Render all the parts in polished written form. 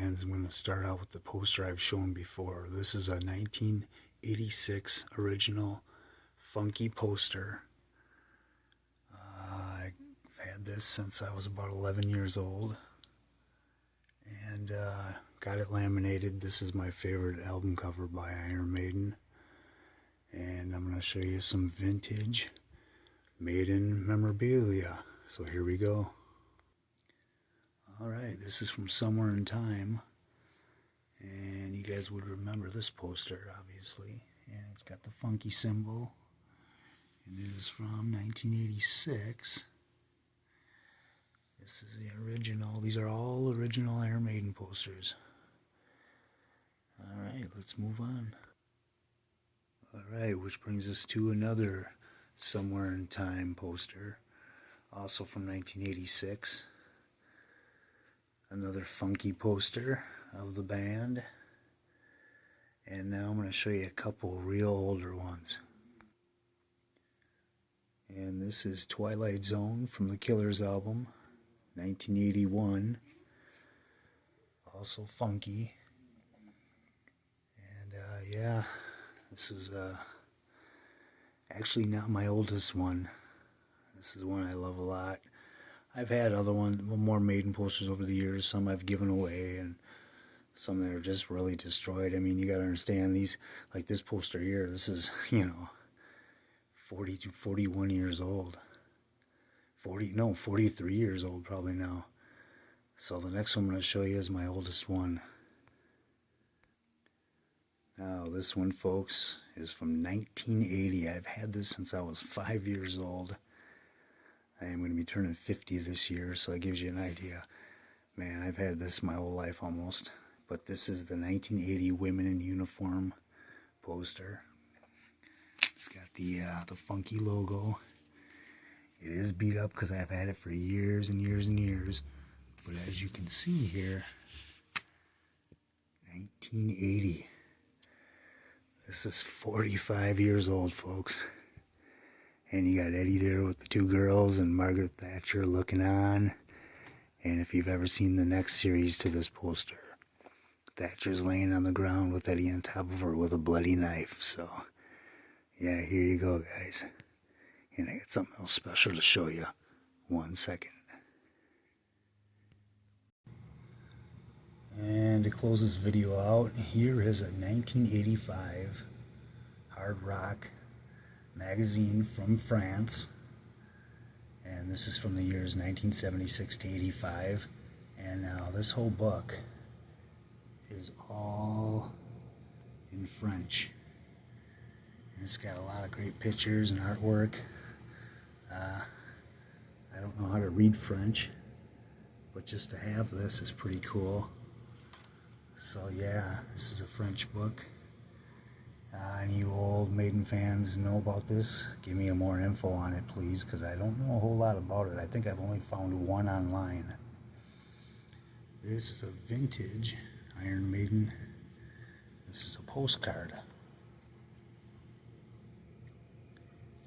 fans, I'm going to start out with the poster I've shown before. This is a 1986 original funky poster. I've had this since I was about 11 years old, and got it laminated. This is my favorite album cover by Iron Maiden, and I'm going to show you some vintage Maiden memorabilia. So here we go. Alright, this is from Somewhere in Time, and you guys would remember this poster, obviously, and it's got the funky symbol, and it is from 1986. This is the original. These are all original Iron Maiden posters. Alright, let's move on. Alright, which brings us to another Somewhere in Time poster, also from 1986. Another funky poster of the band. And now I'm going to show you a couple real older ones. And this is Twilight Zone from the Killers album, 1981. Also funky. And yeah, this is actually not my oldest one. This is one I love a lot. I've had other more Maiden posters over the years. Some I've given away, and some that are just really destroyed. I mean, you gotta understand, these, like this poster here, this is, 40 to 41 years old. 43 years old probably now. So the next one I'm gonna show you is my oldest one. Now this one, folks, is from 1980. I've had this since I was 5 years old. I am going to be turning 50 this year, so that gives you an idea. Man, I've had this my whole life almost. But this is the 1980 Women in Uniform poster. It's got the funky logo. It is beat up because I've had it for years and years and years. But as you can see here, 1980. This is 45 years old, folks. And you got Eddie there with the two girls and Margaret Thatcher looking on. And if you've ever seen the next series to this poster, Thatcher's laying on the ground with Eddie on top of her with a bloody knife. So, yeah, here you go, guys. And I got something else special to show you. 1 second. And to close this video out, here is a 1985 hard rock magazine from France, and this is from the years 1976 to 85. And now this whole book is all in French, and it's got a lot of great pictures and artwork. I don't know how to read French, but just to have this is pretty cool. So yeah, this is a French book. Any you old Maiden fans know about this, give me more info on it, please, because I don't know a whole lot about it. I think I've only found one online. This is a vintage Iron Maiden. This is a postcard.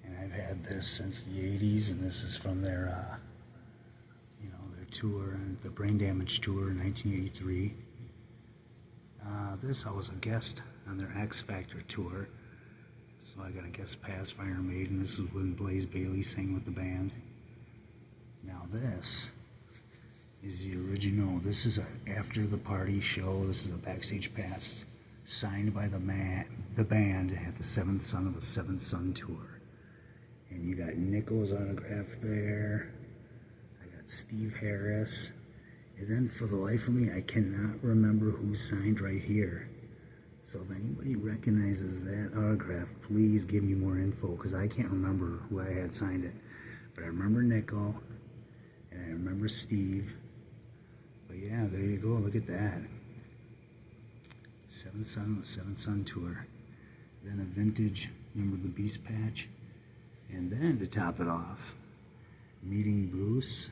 And I've had this since the 80s, and this is from their, their tour, and the Brain Damage tour in 1983. I was a guest on their X Factor tour, so I got a guest pass for Iron Maiden. This was when Blaze Bayley sang with the band. Now this is the original. This is a after the party show. This is a backstage pass signed by the band at the Seventh Son of the Seventh Son tour. And you got Nico's autograph there. I got Steve Harris. And then for the life of me, I cannot remember who signed right here. So if anybody recognizes that autograph, please give me more info, because I can't remember who I had signed it. But I remember Nico, and I remember Steve. But yeah, there you go, look at that. Seventh Son, the Seventh Son tour. Then a vintage Member of the Beast patch. And then to top it off, meeting Bruce.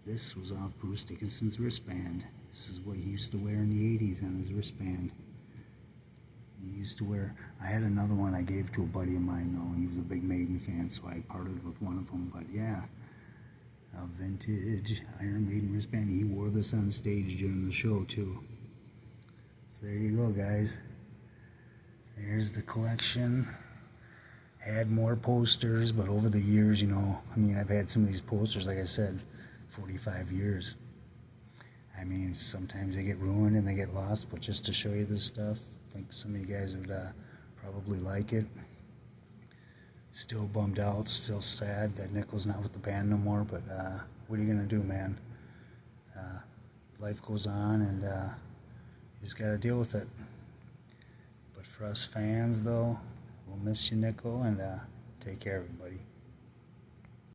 This was off Bruce Dickinson's wristband. This is what he used to wear in the 80s on his wristband. He used to wear, I had another one I gave to a buddy of mine, though. He was a big Maiden fan, so I parted with one of them. But yeah, A vintage Iron Maiden wristband. He wore this on stage during the show too. So there you go, guys. There's the collection. Had more posters, but over the years, you know, I mean, I've had some of these posters, like I said, 45 years. I mean, sometimes they get ruined and they get lost, but just to show you this stuff, I think some of you guys would probably like it. Still bummed out, still sad that Nickel's not with the band no more, but what are you going to do, man? Life goes on, and you just got to deal with it. But for us fans, though, we'll miss you, Nickel, and take care, everybody.